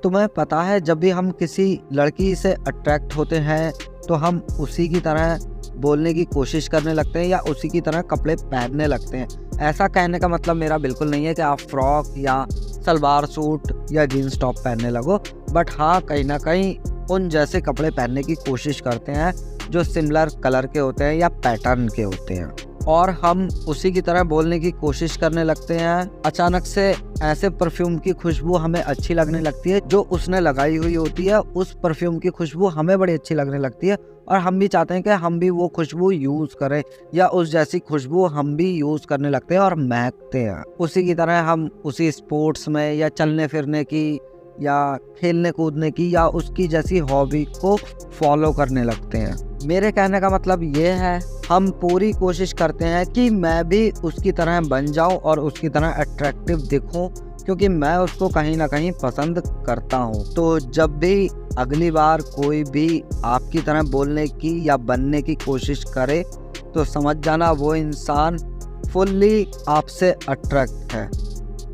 तुम्हें पता है जब भी हम किसी लड़की से अट्रैक्ट होते हैं तो हम उसी की तरह बोलने की कोशिश करने लगते हैं या उसी की तरह कपड़े पहनने लगते हैं। ऐसा कहने का मतलब मेरा बिल्कुल नहीं है कि आप फ्रॉक या सलवार सूट या जीन्स टॉप पहनने लगो, बट हाँ कहीं ना कहीं उन जैसे कपड़े पहनने की कोशिश करते हैं जो सिमिलर कलर के होते हैं या पैटर्न के होते हैं, और हम उसी की तरह बोलने की कोशिश करने लगते हैं। अचानक से ऐसे परफ्यूम की खुशबू हमें अच्छी लगने लगती है जो उसने लगाई हुई होती है, उस परफ्यूम की खुशबू हमें बड़ी अच्छी लगने लगती है और हम भी चाहते हैं कि हम भी वो खुशबू यूज़ करें या उस जैसी खुशबू हम भी यूज़ करने लगते हैं और महकते हैं। उसी की तरह हम उसी स्पोर्ट्स में या चलने फिरने की या खेलने कूदने की या उसकी जैसी हॉबी को फॉलो करने लगते हैं। मेरे कहने का मतलब ये है, हम पूरी कोशिश करते हैं कि मैं भी उसकी तरह बन जाऊं और उसकी तरह अट्रैक्टिव दिखूं, क्योंकि मैं उसको कहीं ना कहीं पसंद करता हूं। तो जब भी अगली बार कोई भी आपकी तरह बोलने की या बनने की कोशिश करे तो समझ जाना वो इंसान फुल्ली आपसे अट्रैक्ट है,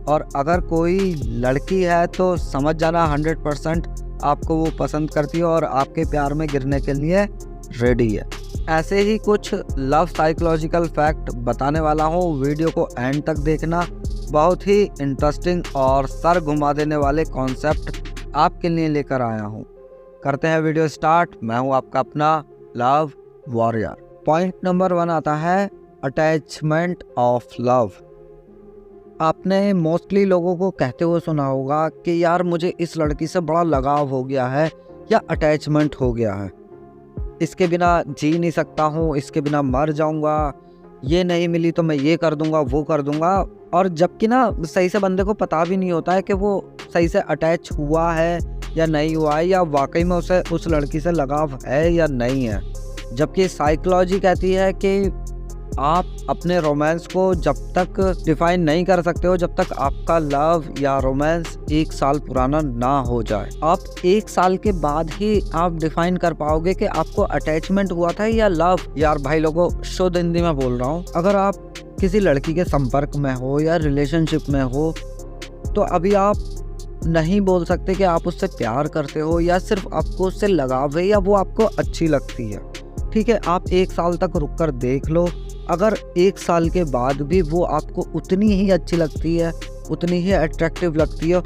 और अगर कोई लड़की है तो समझ जाना 100% आपको वो पसंद करती है और आपके प्यार में गिरने के लिए रेडी है। ऐसे ही कुछ लव साइकोलॉजिकल फैक्ट बताने वाला हूँ, वीडियो को एंड तक देखना। बहुत ही इंटरेस्टिंग और सर घुमा देने वाले कॉन्सेप्ट आपके लिए लेकर आया हूँ। करते हैं वीडियो स्टार्ट। मैं हूँ आपका अपना लव वॉरियर। पॉइंट नंबर 1 आता है अटैचमेंट ऑफ लव। आपने मोस्टली लोगों को कहते हुए सुना होगा कि यार मुझे इस लड़की से बड़ा लगाव हो गया है या अटैचमेंट हो गया है, इसके बिना जी नहीं सकता हूँ, इसके बिना मर जाऊँगा, ये नहीं मिली तो मैं ये कर दूँगा वो कर दूँगा। और जबकि ना सही से बंदे को पता भी नहीं होता है कि वो सही से अटैच हुआ है या नहीं हुआ है, या वाकई में उसे उस लड़की से लगाव है या नहीं है। जबकि साइकोलॉजी कहती है कि आप अपने रोमांस को जब तक डिफाइन नहीं कर सकते हो जब तक आपका लव या रोमांस 1 साल पुराना ना हो जाए। आप 1 साल के बाद ही आप डिफाइन कर पाओगे कि आपको अटैचमेंट हुआ था या लव। यार भाई लोगों, शुद्ध हिंदी में बोल रहा हूँ, अगर आप किसी लड़की के संपर्क में हो या रिलेशनशिप में हो तो अभी आप नहीं बोल सकते कि आप उससे प्यार करते हो या सिर्फ आपको उससे लगाव है या वो आपको अच्छी लगती है। ठीक है, आप 1 साल तक रुक कर देख लो, अगर 1 साल के बाद भी वो आपको उतनी ही अच्छी लगती है, उतनी ही अट्रैक्टिव लगती है,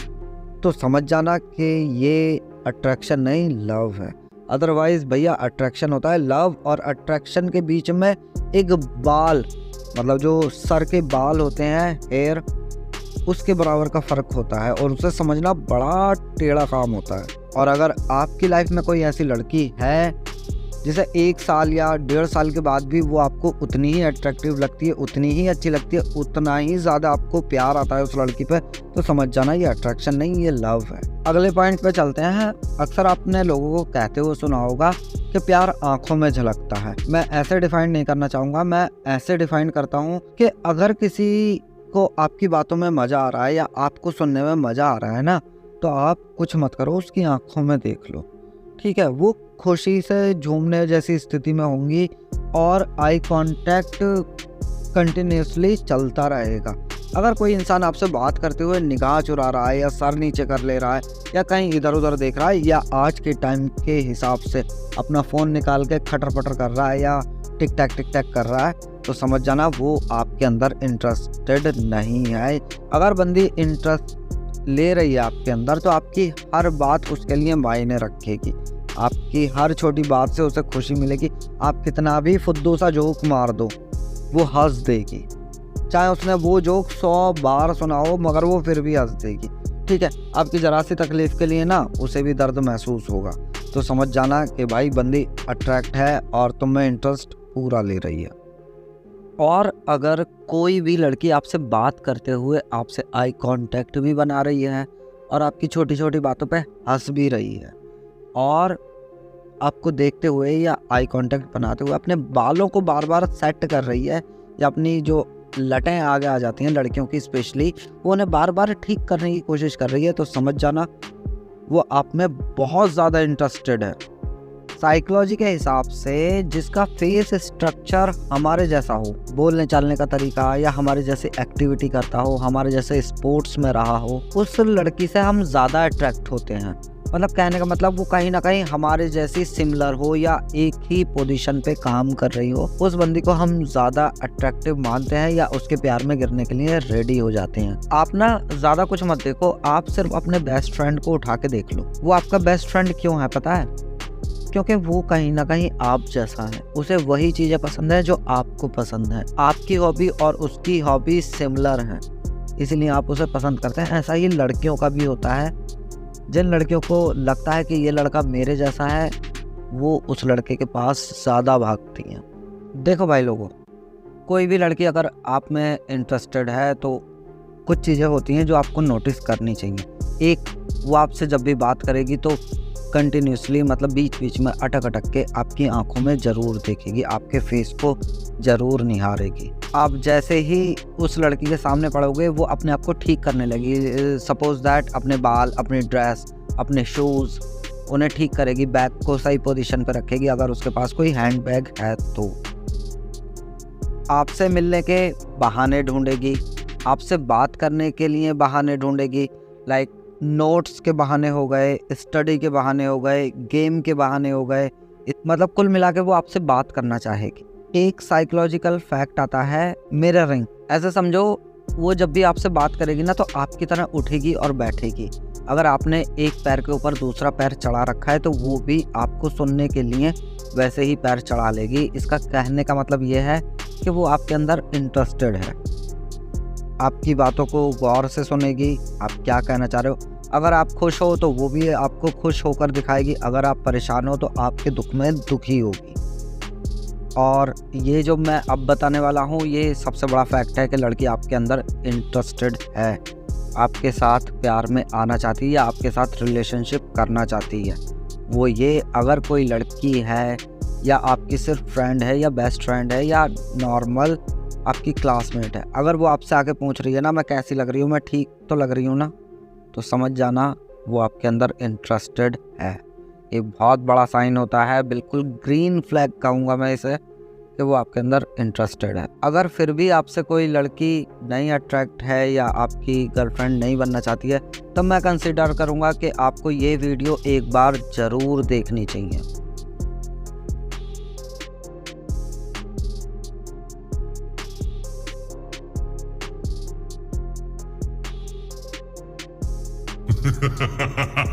तो समझ जाना कि ये अट्रैक्शन नहीं लव है। अदरवाइज भैया अट्रैक्शन होता है, लव और अट्रैक्शन के बीच में एक बाल, मतलब जो सर के बाल होते हैं, हेयर, उसके बराबर का फ़र्क होता है और उसे समझना बड़ा टेढ़ा काम होता है। और अगर आपकी लाइफ में कोई ऐसी लड़की है जिसे 1 साल या 1.5 साल के बाद भी वो आपको उतनी ही अट्रैक्टिव लगती है, उतनी ही अच्छी लगती है, उतना ही ज़्यादा आपको प्यार आता है उस लड़की पे, तो समझ जाना ये अट्रैक्शन नहीं, ये लव है। अगले पॉइंट पे चलते हैं। अक्सर आपने लोगों को कहते हुए सुना होगा कि प्यार आंखों में झलकता है। मैं ऐसे डिफाइन नहीं करना चाहूँगा, मैं ऐसे डिफाइन करता हूँ कि अगर किसी को आपकी बातों में मज़ा आ रहा है या आपको सुनने में मज़ा आ रहा है ना, तो आप कुछ मत करो, उसकी आंखों में देख लो। ठीक है, वो खुशी से झूमने जैसी स्थिति में होंगी और आई कांटेक्ट कंटिन्यूसली चलता रहेगा। अगर कोई इंसान आपसे बात करते हुए निगाह चुरा रहा है या सर नीचे कर ले रहा है या कहीं इधर उधर देख रहा है या आज के टाइम के हिसाब से अपना फ़ोन निकाल के खटर पटर कर रहा है या टिक टैक कर रहा है, तो समझ जाना वो आपके अंदर इंटरेस्टेड नहीं है। अगर बंदी इंटरेस्ट ले रही है आपके अंदर तो आपकी हर बात उसके लिए मायने रखेगी, आपकी हर छोटी बात से उसे खुशी मिलेगी। आप कितना भी फुद्दू सा जोक मार दो वो हंस देगी, चाहे उसने वो जोक 100 बार सुना हो मगर वो फिर भी हंस देगी। ठीक है, आपकी ज़रा सी तकलीफ़ के लिए ना उसे भी दर्द महसूस होगा, तो समझ जाना कि भाई बंदी अट्रैक्ट है और तुम में इंटरेस्ट पूरा ले रही है। और अगर कोई भी लड़की आपसे बात करते हुए आपसे आई कांटेक्ट भी बना रही है और आपकी छोटी छोटी बातों पे हंस भी रही है और आपको देखते हुए या आई कांटेक्ट बनाते हुए अपने बालों को बार बार सेट कर रही है या अपनी जो लटें आगे आ जाती हैं लड़कियों की स्पेशली, वो उन्हें बार बार ठीक करने की कोशिश कर रही है, तो समझ जाना वो आप में बहुत ज़्यादा इंटरेस्टेड है। साइकोलॉजी के हिसाब से जिसका फेस स्ट्रक्चर हमारे जैसा हो, बोलने चालने का तरीका या हमारे जैसे एक्टिविटी करता हो, हमारे जैसे स्पोर्ट्स में रहा हो, उस लड़की से हम ज़्यादा अट्रैक्ट होते हैं। मतलब कहने का मतलब वो कहीं ना कहीं हमारे जैसी सिमिलर हो या एक ही पोजीशन पे काम कर रही हो, उस बंदी को हम ज़्यादा अट्रैक्टिव मानते हैं या उसके प्यार में गिरने के लिए रेडी हो जाते हैं। आप ना ज़्यादा कुछ मत देखो, आप सिर्फ अपने बेस्ट फ्रेंड को उठा के देख लो। वो आपका बेस्ट फ्रेंड क्यों है पता है? क्योंकि वो कहीं ना कहीं आप जैसा है। उसे वही चीज़ें पसंद है जो आपको पसंद है। आपकी हॉबी और उसकी हॉबी सिमिलर हैं, इसलिए आप उसे पसंद करते हैं। ऐसा ही लड़कियों का भी होता है। जिन लड़कियों को लगता है कि ये लड़का मेरे जैसा है, वो उस लड़के के पास ज़्यादा भागती हैं। देखो भाई लोगों, कोई भी लड़की अगर आप में इंटरेस्टेड है तो कुछ चीज़ें होती हैं जो आपको नोटिस करनी चाहिए। एक, वो आपसे जब भी बात करेगी तो कंटिन्यूसली मतलब बीच बीच में अटक अटक के आपकी आंखों में ज़रूर देखेगी, आपके फेस को ज़रूर निहारेगी। आप जैसे ही उस लड़की के सामने पड़ोगे वो अपने आप को ठीक करने लगी। सपोज दैट अपने बाल, अपनी ड्रेस, अपने शूज़ उन्हें ठीक करेगी, बैग को सही पोजीशन पर रखेगी अगर उसके पास कोई हैंड बैग है तो। आपसे मिलने के बहाने ढूंढेगी, आपसे बात करने के लिए बहाने ढूंढेगी। लाइक नोट्स के बहाने हो गए, स्टडी के बहाने हो गए, गेम के बहाने हो गए। मतलब कुल मिला के वो आपसे बात करना चाहेगी। एक साइकोलॉजिकल फैक्ट आता है मिररिंग। ऐसे समझो, वो जब भी आपसे बात करेगी ना तो आपकी तरह उठेगी और बैठेगी। अगर आपने एक पैर के ऊपर दूसरा पैर चढ़ा रखा है तो वो भी आपको सुनने के लिए वैसे ही पैर चढ़ा लेगी। इसका कहने का मतलब ये है कि वो आपके अंदर इंटरेस्टेड है। आपकी बातों को गौर से सुनेगी, आप क्या कहना चाह रहे हो। अगर आप खुश हो तो वो भी आपको खुश होकर दिखाएगी, अगर आप परेशान हो तो आपके दुख में दुखी होगी। और ये जो मैं अब बताने वाला हूँ ये सबसे बड़ा फैक्ट है कि लड़की आपके अंदर इंटरेस्टेड है, आपके साथ प्यार में आना चाहती है या आपके साथ रिलेशनशिप करना चाहती है। वो ये, अगर कोई लड़की है या आपकी सिर्फ फ्रेंड है या बेस्ट फ्रेंड है या नॉर्मल आपकी क्लासमेट है, अगर वो आपसे आके पूछ रही है ना मैं कैसी लग रही हूँ, मैं ठीक तो लग रही हूँ ना, तो समझ जाना वो आपके अंदर इंटरेस्टेड है। ये बहुत बड़ा साइन होता है, बिल्कुल ग्रीन फ्लैग कहूँगा मैं इसे, कि वो आपके अंदर इंटरेस्टेड है। अगर फिर भी आपसे कोई लड़की नहीं अट्रैक्ट है या आपकी गर्लफ्रेंड नहीं बनना चाहती है, तब मैं कंसिडर करूँगा कि आपको ये वीडियो एक बार ज़रूर देखनी चाहिए। Ha ha ha ha ha!